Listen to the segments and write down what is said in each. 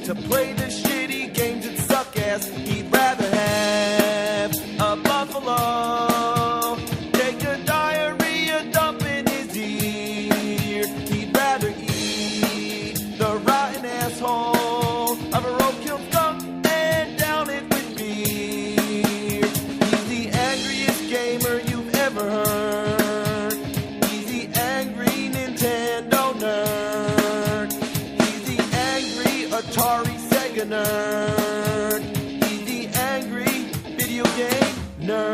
to play the shitty games that suck ass. He'd rather have a buffalo take a diarrhea dump in his ear. He'd rather eat the rotten asshole of a roadkill skunk and down it with beer. He's the angriest gamer you've ever heard. He's the angry Nintendo nerd. He's the angry Atari Sega nerd. He's the angry video game nerd.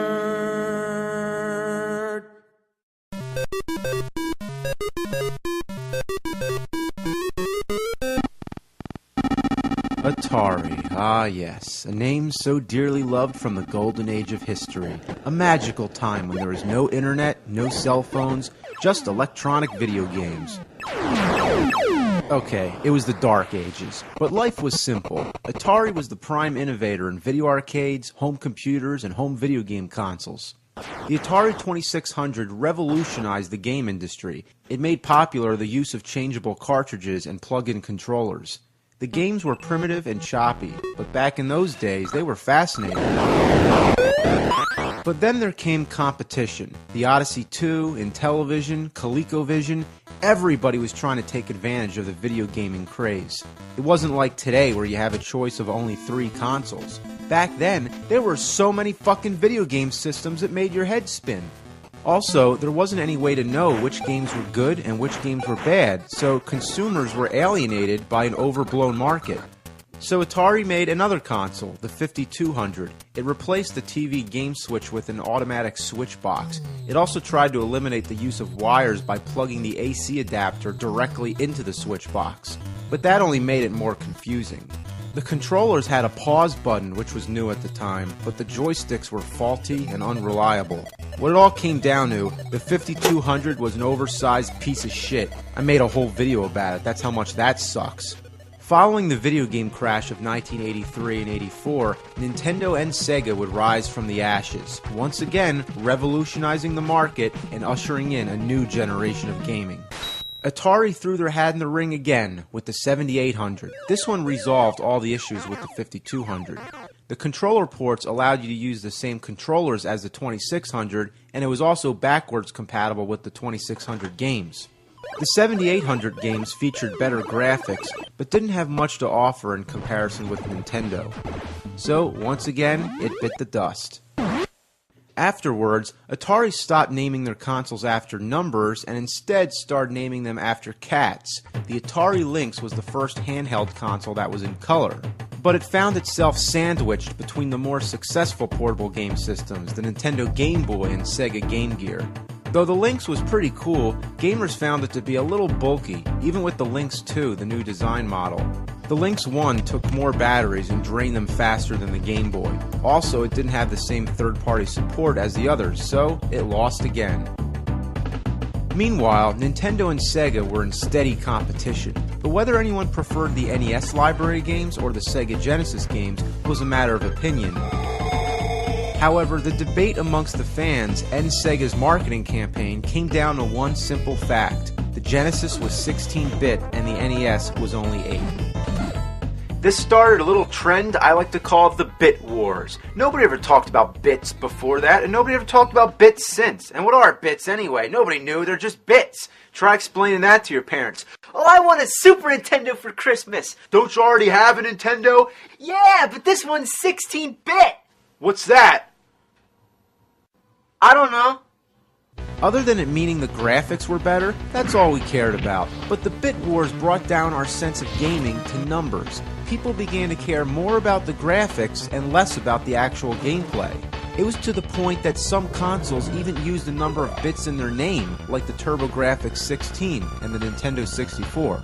Atari, ah yes, a name so dearly loved from the golden age of history. A magical time when there was no internet, no cell phones, just electronic video games. Okay, it was the dark ages, but life was simple. Atari was the prime innovator in video arcades, home computers, and home video game consoles. The Atari 2600 revolutionized the game industry. It made popular the use of changeable cartridges and plug-in controllers. The games were primitive and choppy, but back in those days, they were fascinating. But then there came competition. The Odyssey 2, Intellivision, ColecoVision, everybody was trying to take advantage of the video gaming craze. It wasn't like today where you have a choice of only 3 consoles. Back then, there were so many fucking video game systems it made your head spin. Also, there wasn't any way to know which games were good and which games were bad, so consumers were alienated by an overblown market. So Atari made another console, the 5200. It replaced the TV game switch with an automatic switch box. It also tried to eliminate the use of wires by plugging the AC adapter directly into the switch box. But that only made it more confusing. The controllers had a pause button, which was new at the time, but the joysticks were faulty and unreliable. What it all came down to, the 5200 was an oversized piece of shit. I made a whole video about it, that's how much that sucks. Following the video game crash of 1983 and 84, Nintendo and Sega would rise from the ashes, once again revolutionizing the market and ushering in a new generation of gaming. Atari threw their hat in the ring again with the 7800. This one resolved all the issues with the 5200. The controller ports allowed you to use the same controllers as the 2600, and it was also backwards compatible with the 2600 games. The 7800 games featured better graphics, but didn't have much to offer in comparison with Nintendo. So, once again, it bit the dust. Afterwards, Atari stopped naming their consoles after numbers and instead started naming them after cats. The Atari Lynx was the first handheld console that was in color. But it found itself sandwiched between the more successful portable game systems, the Nintendo Game Boy and Sega Game Gear. Though the Lynx was pretty cool, gamers found it to be a little bulky, even with the Lynx 2, the new design model. The Lynx 1 took more batteries and drained them faster than the Game Boy. Also, it didn't have the same third-party support as the others, so it lost again. Meanwhile, Nintendo and Sega were in steady competition, but whether anyone preferred the NES library games or the Sega Genesis games was a matter of opinion. However, the debate amongst the fans and Sega's marketing campaign came down to one simple fact. The Genesis was 16-bit and the NES was only 8. This started a little trend I like to call the Bit Wars. Nobody ever talked about bits before that, and nobody ever talked about bits since. And what are bits anyway? Nobody knew, they're just bits. Try explaining that to your parents. Oh, I want a Super Nintendo for Christmas. Don't you already have a Nintendo? Yeah, but this one's 16-bit. What's that? I don't know. Other than it meaning the graphics were better, that's all we cared about. But the Bit Wars brought down our sense of gaming to numbers. People began to care more about the graphics and less about the actual gameplay. It was to the point that some consoles even used a number of bits in their name, like the TurboGrafx 16 and the Nintendo 64.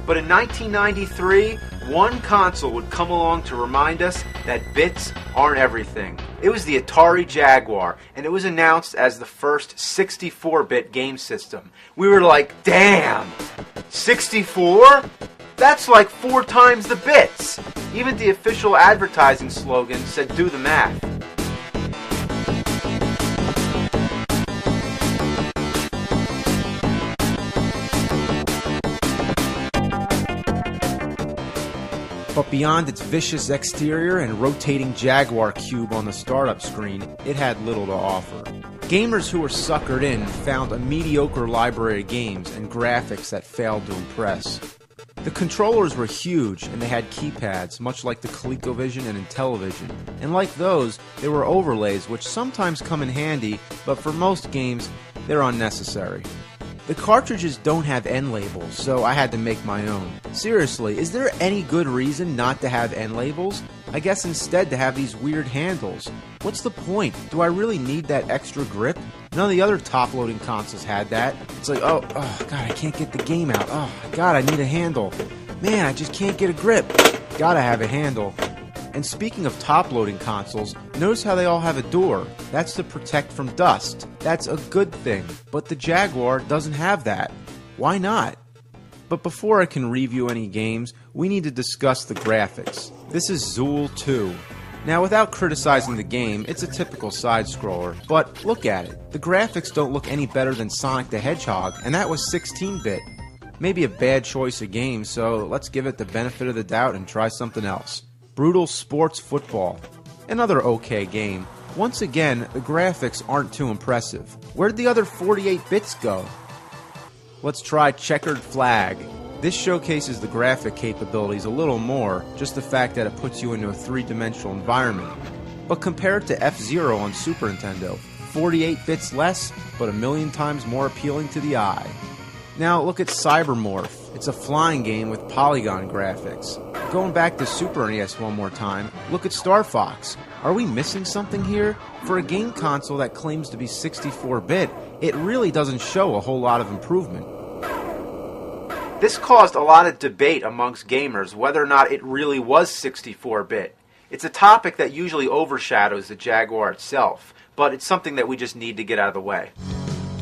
But in 1993, one console would come along to remind us that bits aren't everything. It was the Atari Jaguar, and it was announced as the first 64-bit game system. We were like, damn! 64? That's like 4 times the bits! Even the official advertising slogan said, do the math. But beyond its vicious exterior and rotating Jaguar cube on the startup screen, it had little to offer. Gamers who were suckered in found a mediocre library of games and graphics that failed to impress. The controllers were huge, and they had keypads, much like the ColecoVision and Intellivision. And like those, there were overlays which sometimes come in handy, but for most games, they're unnecessary. The cartridges don't have end labels, so I had to make my own. Seriously, is there any good reason not to have end labels? I guess instead to have these weird handles. What's the point? Do I really need that extra grip? None of the other top-loading consoles had that. It's like, oh god, I can't get the game out. Oh god, I need a handle. Man, I just can't get a grip. Gotta have a handle. And speaking of top-loading consoles, notice how they all have a door. That's to protect from dust. That's a good thing. But the Jaguar doesn't have that. Why not? But before I can review any games, we need to discuss the graphics. This is Zool 2. Now, without criticizing the game, it's a typical side-scroller, but look at it. The graphics don't look any better than Sonic the Hedgehog, and that was 16-bit. Maybe a bad choice of game, so let's give it the benefit of the doubt and try something else. Brutal Sports Football. Another okay game. Once again, the graphics aren't too impressive. Where'd the other 48 bits go? Let's try Checkered Flag. This showcases the graphic capabilities a little more, just the fact that it puts you into a three-dimensional environment. But compare it to F-Zero on Super Nintendo. 48 bits less, but a million times more appealing to the eye. Now look at Cybermorph. It's a flying game with polygon graphics. Going back to Super NES one more time, look at Star Fox. Are we missing something here? For a game console that claims to be 64-bit, it really doesn't show a whole lot of improvement. This caused a lot of debate amongst gamers whether or not it really was 64-bit. It's a topic that usually overshadows the Jaguar itself, but it's something that we just need to get out of the way.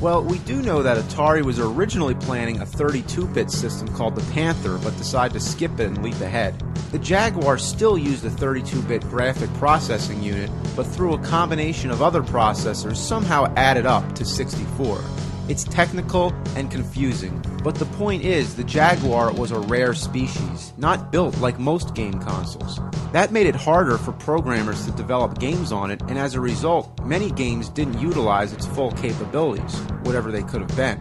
Well, we do know that Atari was originally planning a 32-bit system called the Panther, but decided to skip it and leap ahead. The Jaguar still used a 32-bit graphic processing unit, but through a combination of other processors somehow added up to 64. It's technical and confusing, but the point is the Jaguar was a rare species, not built like most game consoles. That made it harder for programmers to develop games on it, and as a result, many games didn't utilize its full capabilities, whatever they could have been.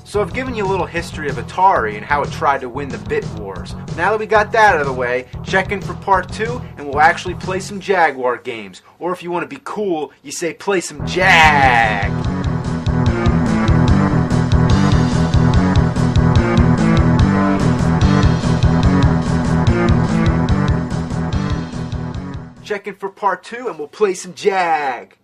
So I've given you a little history of Atari and how it tried to win the bit wars. Now that we got that out of the way, check in for part 2 and we'll actually play some Jaguar games. Or if you want to be cool, you say play some Jag! Check in for part 2 and we'll play some Jag.